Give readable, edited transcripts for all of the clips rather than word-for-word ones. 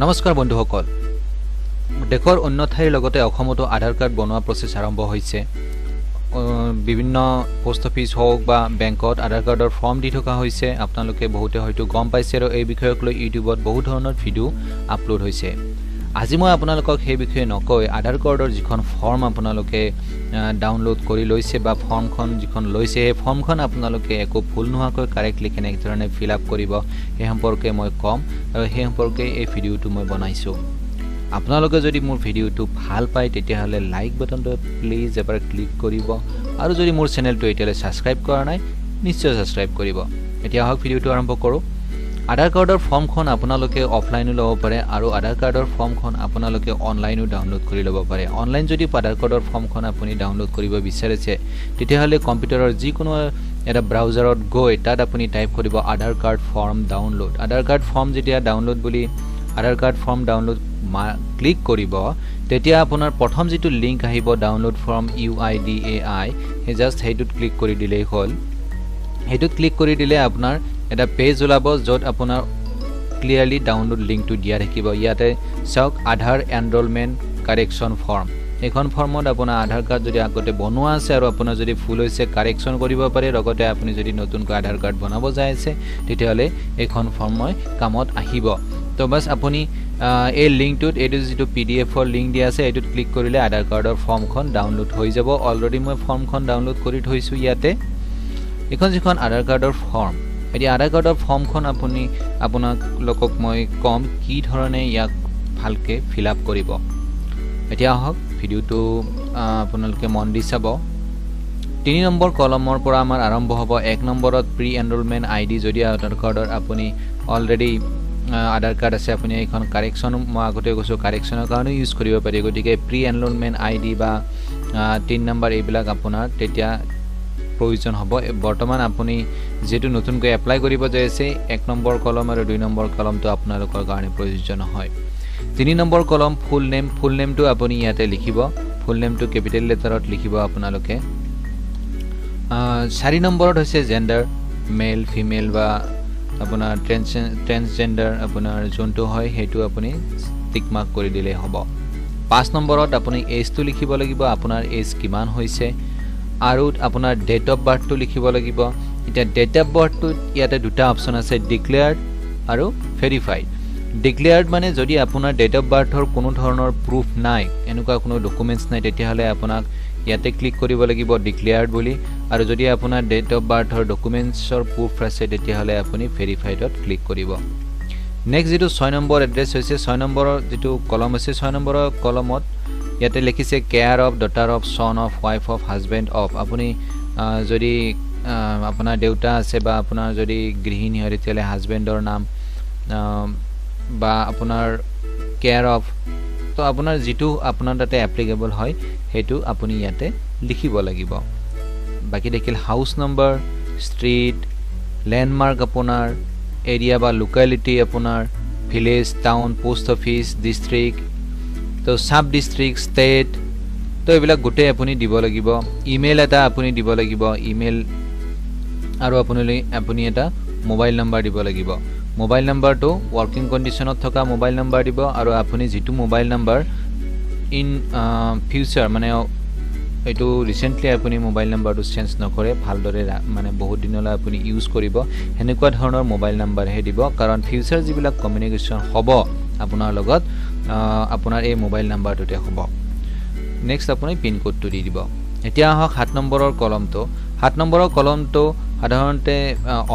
নমস্কাৰ বন্ধুসকল দেশৰ অন্য ঠাইৰ লগতে অসমতো আধাৰ কাৰ্ড বনোৱা প্ৰচেছ আৰম্ভ হৈছে বিভিন্ন পোষ্ট অফিচ হোক বা বেংকত আধাৰ কাৰ্ডৰ ফৰ্ম দি থকা হৈছে আপোনালোকে বহুতে হয়তো গম পাইছে আৰু এই বিষয়ক লৈ ইউটিউবত বহুত ধৰণৰ ভিডিও আপলোড হৈছে আজি মই আপোনালোকক সেই বিষয়ে নকৈ আধাৰ কাৰ্ডৰ যিখন ফৰ্ম আপোনালোকে ডাউনলোড কৰি লৈছে বা ফৰ্মখন যিখন লৈছে এই ফৰ্মখন আপোনালোকে একো ভুল নোহোৱাকৈ কাৰেক্টলি কেনে ধৰণে ফিল আপ কৰিব এই সম্পৰ্কে মই কম আৰু সেই সম্পৰ্কে এই ভিডিওটো মই বনাইছো আপোনালোকে যদি মোৰ ভিডিওটো ভাল পায় তেতিয়াহলে লাইক বাটনটো প্লিজ এবাৰ ক্লিক কৰিব আৰু যদি মোৰ চেনেলটো এতিয়ালৈ সাবস্ক্ৰাইব কৰা নাই নিশ্চয় সাবস্ক্ৰাইব কৰিব এতিয়া হক ভিডিওটো আৰম্ভ কৰো আধাৰ কাৰ্ডৰ ফৰ্মখন আপোনালোকে অফলাইনও ল'ব পাৰে আৰু আধাৰ কাৰ্ডৰ ফৰ্মখন আপোনালোকে অনলাইনও ডাউনলোড কৰি ল'ব পাৰে অনলাইন যদি আধাৰ কাৰ্ডৰ ফৰ্মখন আপুনি ডাউনলোড কৰিব বিচাৰিছে তেতিয়াহলে কম্পিউটাৰৰ যিকোনো এটা ব্ৰাউজাৰত গৈ তাত আপুনি টাইপ কৰিব আধাৰ কাৰ্ড ফৰ্ম ডাউনলোড আধাৰ কাৰ্ড ফৰ্ম যেতিয়া ডাউনলোড বুলি আধাৰ কাৰ্ড ফৰ্ম ডাউনলোড ক্লিক কৰিব তেতিয়া আপোনাৰ প্ৰথম যেটো লিংক আহিব ডাউনলোড ফৰ্ম UIDAI হে জাস্ট হেইটোত ক্লিক কৰি দিলেই হ'ল হেইটোত ক্লিক কৰি দিলে আপোনাৰ এটা পেজ ওলাব যত আপোনাৰ ক্লিয়াৰলি ডাউনলোড লিংকটো দিয়া থাকিব ইয়াতে চাওক আধাৰ এনৰোলমেন্ট কাৰেকচন ফৰ্ম এখন ফৰ্মত আপোনাৰ আধাৰ কাৰ্ড যদি আগতে বনোৱা আছে আৰু আপোনাৰ যদি ফুল হৈছে কাৰেকচন কৰিব পাৰে লগতে আপুনি যদি নতুনকৈ আধাৰ কাৰ্ড বনাব যায় আছে তেতিয়াহলে এখন ফৰ্ম কামত আহিব তো বাস আপুনি এই লিংকটোত এটো যেটো PDF ৰ লিংক দিয়া আছে এটোত ক্লিক কৰিলে আধাৰ কাৰ্ডৰ ফৰ্মখন ডাউনলোড হৈ যাব অলৰেডি মই ফৰ্মখন ডাউনলোড কৰি থৈছো ইয়াতে এখন যিখন আধাৰ কাৰ্ডৰ ফৰ্ম এটি আধাৰ কাৰ্ডৰ ফৰ্মখন আপুনি আপোনালোকক মই কম কি ধৰণে ইয়াক ভালকে ফিল আপ কৰিব এতিয়া হক ভিডিওটো আপোনালোকে মন দি চাব 3 নম্বৰ কলমৰ পৰা আমাৰ আৰম্ভ হ'ব 1 নম্বৰত প্ৰি এনৰোলমেন্ট আইডি যদি আধাৰ কাৰ্ডৰ আপুনি অলৰেডি আধাৰ কাৰ্ড আছে আপুনি এখন কাৰেকচন মই আগতে কৈছো কাৰেকচনৰ কাৰণে ইউজ কৰিব পাৰি গতিকে প্ৰি এনৰোলমেন্ট আইডি বা 3 নম্বৰ এইবিলাক আপোনাৰ তেতিয়া প্ৰয়োজন হ'ব বৰ্তমান আপুনি যেটো নতুনকৈ এপ্লাই কৰিব যাইছে 1 নম্বৰ কলম আৰু 2 নম্বৰ কলমটো আপোনালোকৰ কাৰণে প্ৰয়োজন হয় 3 নম্বৰ কলম ফুল নেমটো আপুনি ইয়াতে লিখিব ফুল নেমটো ক্যাপিটেল লেটাৰত লিখিব আপোনালোকে 4 নম্বৰত হৈছে জেন্ডাৰ মেল ফিমেল বা আপোনাৰ ট্ৰান্সজেন্ডাৰ আপোনাৰ যোনটো হয় হেতু আপুনি টিক মাৰ্ক কৰি দিলে হ'ব 5 নম্বৰত আপুনি এজটো লিখিব লাগিব আপোনাৰ এজ কিমান হৈছে আৰু আপোনাৰ ডেট অফ বাৰ্থটো লিখিব লাগিব এটা ডেট অফ বাৰ্থটো ইয়াতে দুটা অপচন আছে ডিক্লেয়াৰ্ড আৰু ভেৰিফাইড ডিক্লেয়াৰ্ড মানে যদি আপোনাৰ ডেট অফ বাৰ্থৰ কোনো ধৰণৰ প্ৰুফ নাই এনেকুৱা কোনো ডকুমেন্টছ নাই তেতিয়াহলে আপোনাক ইয়াতে ক্লিক কৰিব লাগিব ডিক্লেয়াৰ্ড বুলি আৰু যদি আপোনাৰ ডেট অফ বাৰ্থৰ ডকুমেন্টছৰ প্ৰুফ আছে তেতিয়াহলে আপুনি ভেৰিফাইডত ক্লিক কৰিব নেক্সট যেটো 6 নম্বৰ এড্ৰেছ হৈছে 6 নম্বৰৰ যেটো কলম আছে 6 নম্বৰৰ কলমত ইয়াতে লিখিছে care of daughter of son of wife of husband of আপুনি যদি আপোনাৰ দেউতা আছে বা আপোনাৰ যদি গৃহিণী হয় তেতিয়ালে হাজবেন্ডৰ নাম বা আপোনাৰ কেয়াৰ অফ তো আপোনাৰ যেটো আপোনাৰ তাতে এপ্লিকেবল হয় হেতু আপুনি ইয়াতে লিখিব লাগিব বাকি দেখিল হাউস নম্বৰ ষ্ট্ৰীট ল্যান্ডমাৰ্ক আপোনাৰ এৰিয়া বা লোকেলিটি আপোনাৰ village town post office district তো সাব ডিস্ট্ৰিক্ট ষ্টেট তো এইবিলাক গুটে আপুনি দিব লাগিব ইমেইল এটা আপুনি দিব লাগিব ইমেইল আৰু আপুনি এটা মোবাইল নম্বৰ দিব লাগিব মোবাইল নম্বৰটো ওয়াৰ্কিং কন্ডিশনত থকা মোবাইল নম্বৰ দিব আৰু আপুনি যেটো মোবাইল নম্বৰ ইন ফিউচাৰ মানে এটো ৰিসেন্টলি আপুনি মোবাইল নম্বৰটো চেঞ্জ নকৰে ভালদৰে মানে বহুত দিনলৈ আপুনি ইউজ কৰিব হেনেকুৱা ধৰণৰ মোবাইল নম্বৰ হে দিব কাৰণ ফিউচাৰ যিবিলাক কমিউনিকেশন হ'ব আপোনাৰ লগত আপোনাৰ এই মোবাইল নম্বৰটোতে হ'ব নেক্সট আপুনি পিন কোডটো দি দিব এতিয়া হক 7 নম্বৰৰ কলমটো সাধাৰণতে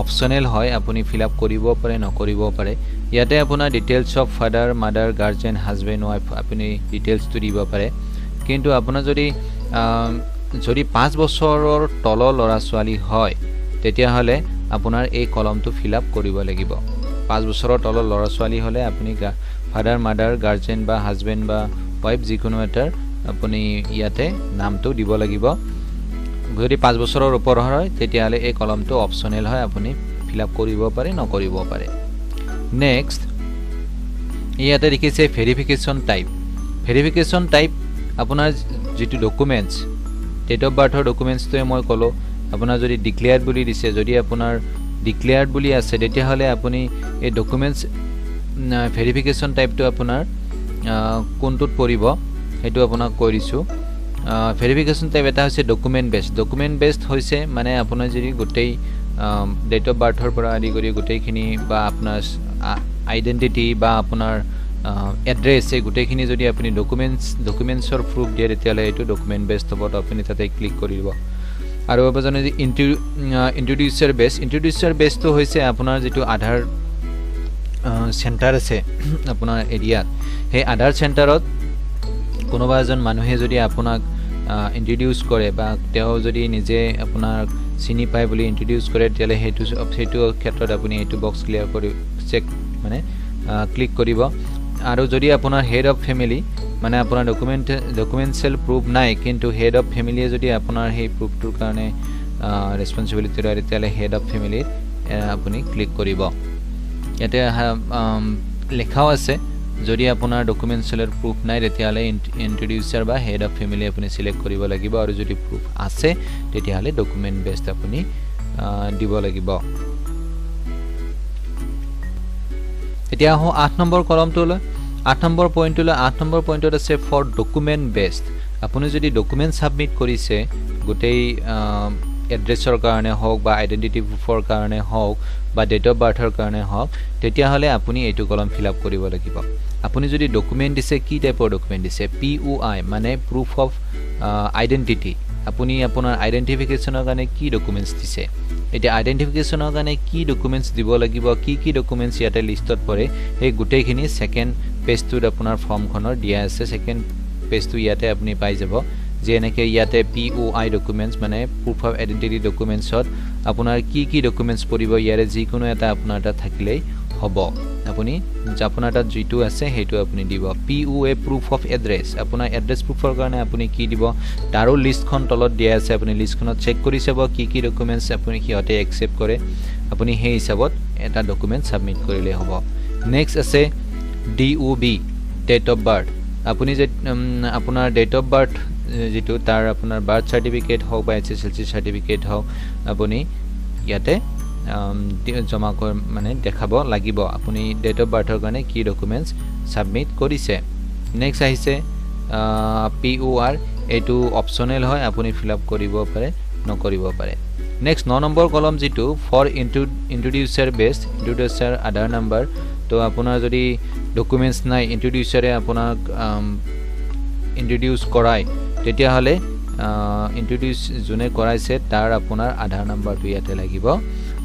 অপচনেল হয় আপুনি ফিল আপ কৰিব পাৰে নকৰিব পাৰে ইয়াতে আপোনাৰ details of father mother guardian husband wife আপুনি ডিটেইলছটো দিব পাৰে কিন্তু আপোনাৰ যদি 5 বছৰৰ তলৰ লৰা ছোৱালী হয় তেতিয়াহলে আপোনাৰ এই কলমটো ফিল আপ কৰিব লাগিব 5 বছৰৰ তলৰ লৰা ছোৱালী হলে আপুনি ফাদাৰ মাদাৰ গাৰ্জিয়ান বা হাজবেন্ড বা ওয়াইফ যিকোনো এটাৰ আপুনি ইয়াতে নামটো দিব লাগিব যদি 5 বছৰৰ ওপৰ হয় তেতিয়াহলে এই কলমটো অপচনেল হয় আপুনি ফিল আপ কৰিব পাৰে নকৰিব পাৰে নেক্সট ইয়াতে লিখিছে ভেৰিফিকেশন টাইপ আপোনাৰ যেটো ডকুমেন্টছ ডেট অফ বাৰ্থৰ ডকুমেন্টছটো মই কলো আপোনাৰ যদি ডিক্লেয়াৰ্ড বুলি দিছে যদি আপোনাৰ ডিক্লেয়াৰ্ড বুলি আছে তেতিয়াহলে আপুনি এই ডকুমেন্টছ ভেৰিফিকেশ্যন টাইপটো আপোনাৰ কোনটোত পৰিব সেইটো আপোনাক কৈ দিছোঁ ভেৰিফিকেশ্যন টাইপ এটা হৈছে ডকুমেণ্ট বেছড হৈছে মানে আপোনাৰ যদি গোটেই ডেট অফ বাৰ্থৰ পৰা আদি কৰি গোটেইখিনি বা আপোনাৰ আইডেণ্টিটি বা আপোনাৰ এড্ৰেছ এই গোটেইখিনি যদি আপুনি ডকুমেণ্টছৰ প্ৰুফ দিয়ে তেতিয়াহ'লে এইটো ডকুমেণ্ট বেছড হ'ব তো আপুনি তাতে ক্লিক কৰি দিব আৰু আপোনাৰ যদি ইণ্ট্ৰডিউচাৰ বেছটো হৈছে আপোনাৰ যিটো আধাৰ চেণ্টাৰ আছে আপোনাৰ এৰিয়াত সেই আধাৰ চেণ্টাৰত কোনোবা এজন মানুহে যদি আপোনাক ইণ্ট্ৰডিউচ কৰে বা তেওঁ যদি নিজে আপোনাক চিনি পায় বুলি ইণ্ট্ৰডিউচ কৰে তেতিয়াহ'লে সেইটো ক্ষেত্ৰত আপুনি এইটো বক্স ক্লিয়াৰ কৰি ক্লিক কৰিব আৰু যদি আপোনাৰ হেড অফ ফেমিলি মানে আপোনাৰ ডকুমেণ্টেল প্ৰুফ নাই কিন্তু হেড অফ ফেমিলিয়ে যদি আপোনাৰ সেই প্ৰুফটোৰ কাৰণে ৰেছপঞ্চিবিলিটি লয় তেতিয়াহ'লে হেড অফ ফেমিলিত আপুনি ক্লিক কৰিব ইয়াতে লেখাও আছে যদি আপোনাৰ ডকুমেণ্টেল প্ৰুফ নাই তেতিয়াহ'লে ইণ্ট্ৰডিউচাৰ বা হেড অফ ফেমিলি আপুনি চিলেক্ট কৰিব লাগিব আৰু যদি প্ৰুফ আছে তেতিয়াহ'লে ডকুমেণ্ট বেছড আপুনি দিব লাগিব এতিয়া আহোঁ 8 নম্বৰ কলমটোলৈ 8 নম্বৰ পইণ্টটোলৈ 8 নম্বৰ পইণ্টত আছে ফৰ ডকুমেণ্ট বেছড আপুনি যদি ডকুমেণ্ট ছাবমিট কৰিছে গোটেই এড্ৰেছৰ কাৰণে হওক বা আইডেণ্টিটি প্ৰুফৰ কাৰণে হওক বা ডেট অফ বাৰ্থৰ কাৰণে হওক তেতিয়াহ'লে আপুনি এইটো কলম ফিল আপ কৰিব লাগিব আপুনি যদি ডকুমেণ্ট দিছে কি টাইপৰ ডকুমেণ্ট দিছে POI মানে প্ৰুফ অফ আইডেণ্টিটি আপুনি আপোনাৰ আইডেণ্টিফিকেশ্যনৰ কাৰণে কি ডকুমেণ্টছ দিছে এতিয়া আইডেণ্টিফিকেশ্যনৰ কাৰণে কি ডকুমেণ্টছ দিব লাগিব কি ডকুমেণ্টছ ইয়াতে লিষ্টত পৰে সেই গোটেইখিনি ছেকেণ্ড পেজটোত আপোনাৰ ফৰ্মখনৰ দিয়া আছে ছেকেণ্ড পেজটো ইয়াতে আপুনি পাই যাব যে এনেকৈ ইয়াতে POI ডকুমেণ্টছ মানে প্ৰুফ অফ আইডেণ্টিটি ডকুমেণ্টছত আপোনাৰ কি ডকুমেণ্টছ পৰিব ইয়াৰে যিকোনো এটা আপোনাৰ তাত থাকিলেই হ'ব আপুনি আপোনাৰ তাত যিটো আছে সেইটো আপুনি দিব POA প্ৰুফ অফ এড্ৰেছ আপোনাৰ এড্ৰেছ প্ৰুফৰ কাৰণে আপুনি কি দিব তাৰো লিষ্টখন তলত দিয়া আছে আপুনি লিষ্টখনত চেক কৰি চাব কি ডকুমেণ্টছ আপুনি সিহঁতে একচেপ্ট কৰে আপুনি সেই হিচাপত এটা ডকুমেণ্ট ছাবমিট কৰিলেই হ'ব নেক্সট আছে DOB ডেট অফ বাৰ্থ আপুনি যে আপোনাৰ ডেট অফ বাৰ্থ যেটো তাৰ আপোনাৰ বাৰ্থ সাৰ্টিফিকেট হওক বা SSLC সাৰ্টিফিকেট হওক আপুনি ইয়াতে জমা মানে দেখাব লাগিব আপুনি ডেট অফ বাৰ্থৰ কাৰণে কি ডকুমেণ্টছ ছাবমিট কৰিছে নেক্সট আহিছে POR এইটো অপচনেল হয় আপুনি ফিল আপ কৰিব পাৰে নকৰিব পাৰে নেক্সট 9 নম্বৰ কলম যেটো ফৰ ইন্ট্ৰডিউচাৰ বেছড ইন্ট্ৰডিউচাৰ আধাৰ নাম্বাৰ তো আপোনাৰ যদি ডকুমেণ্টছ নাই ইন্ট্ৰডিউচাৰে আপোনাক ইন্ট্ৰডিউচ কৰায় তেতিয়াহ'লে ইন্ট্ৰডিউচ যোনে কৰাইছে তাৰ আপোনাৰ আধাৰ নাম্বাৰটো ইয়াতে লাগিব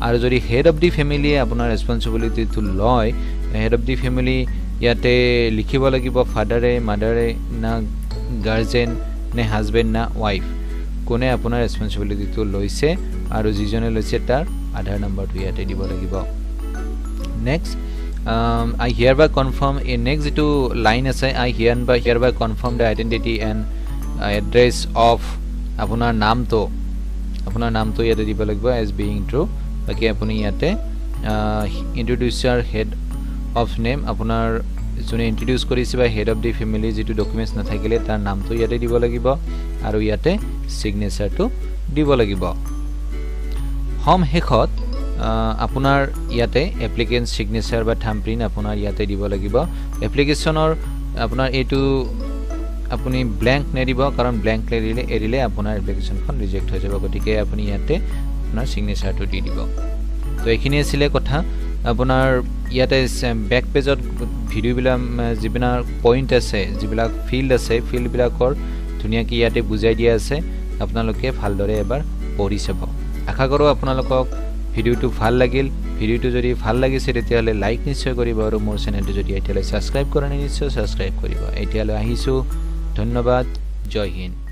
আৰু যদি হেড অফ দি ফেমিলিয়ে আপোনাৰ ৰেছপঞ্চিবিলিটিটো লয় হেড অফ দি ফেমিলি ইয়াতে লিখিব লাগিব ফাদাৰে মাদাৰে না গাৰ্জেন নে হাজবেণ্ড না ৱাইফ কোনে আপোনাৰ ৰেছপঞ্চিবিলিটিটো লৈছে আৰু যিজনে লৈছে তাৰ আধাৰ নাম্বাৰটো ইয়াতে দিব লাগিব next I hereby confirm in next to line আছে I hereby confirm the identity and address of আপোনাৰ নামটো ইয়াতে দিব লাগিব as being true বাকি আপুনি ইয়াতে introducer head of name আপোনাৰ যোনে ইন্ট্ৰডিউস কৰিছে বা হেড অফ দি ফেমিলি যেটো ডকুমেন্টছ নাথাকিলে তাৰ নামটো ইয়াতে দিব লাগিব আৰু ইয়াতে সিগনেচাৰটো দিব লাগিব হোম হেখত আপোনাৰ ইয়াতে এপ্লিকেন্ট সিগনেচাৰ বা থাম্বপ্ৰিন্ট আপোনাৰ ইয়াতে দিব লাগিব এপ্লিকেশনৰ আপোনাৰ এটো আপুনি ব্ল্যাঙ্ক নেদিব কাৰণ ব্ল্যাঙ্ক এৰিলে আপোনাৰ এপ্লিকেশনখন ৰিজেক্ট হৈ যাব গতিকে আপুনি ইয়াতে আপোনাৰ সিগনেচাৰটো দি দিব তো এইখিনি আছিল কথা আপোনাৰ ইয়াতে ব্যাক পেজত ভিডিও বিলাক যিবিনা পইণ্ট আছে যিবিলাক ফিল্ড আছে ফিল্ড বিলাকৰ ধুনিয়াকৈ ইয়াতে বুজাই দিয়া আছে আপোনালোকে ভালদৰে এবাৰ পঢ়ি চাব আশা কৰো আপোনালোকক ভিডিওটো ভাল লাগিল ভিডিওটো যদি ভাল লাগিছে তেতিয়াহলে লাইক নিশ্চয় কৰিব আৰু মোৰ চেনেলটো যদি এতিয়ালৈ সাবস্ক্ৰাইব কৰা নাই নিশ্চয় সাবস্ক্ৰাইব কৰিব এতিয়ালৈ আহিছো ধন্যবাদ জয় হিন্দ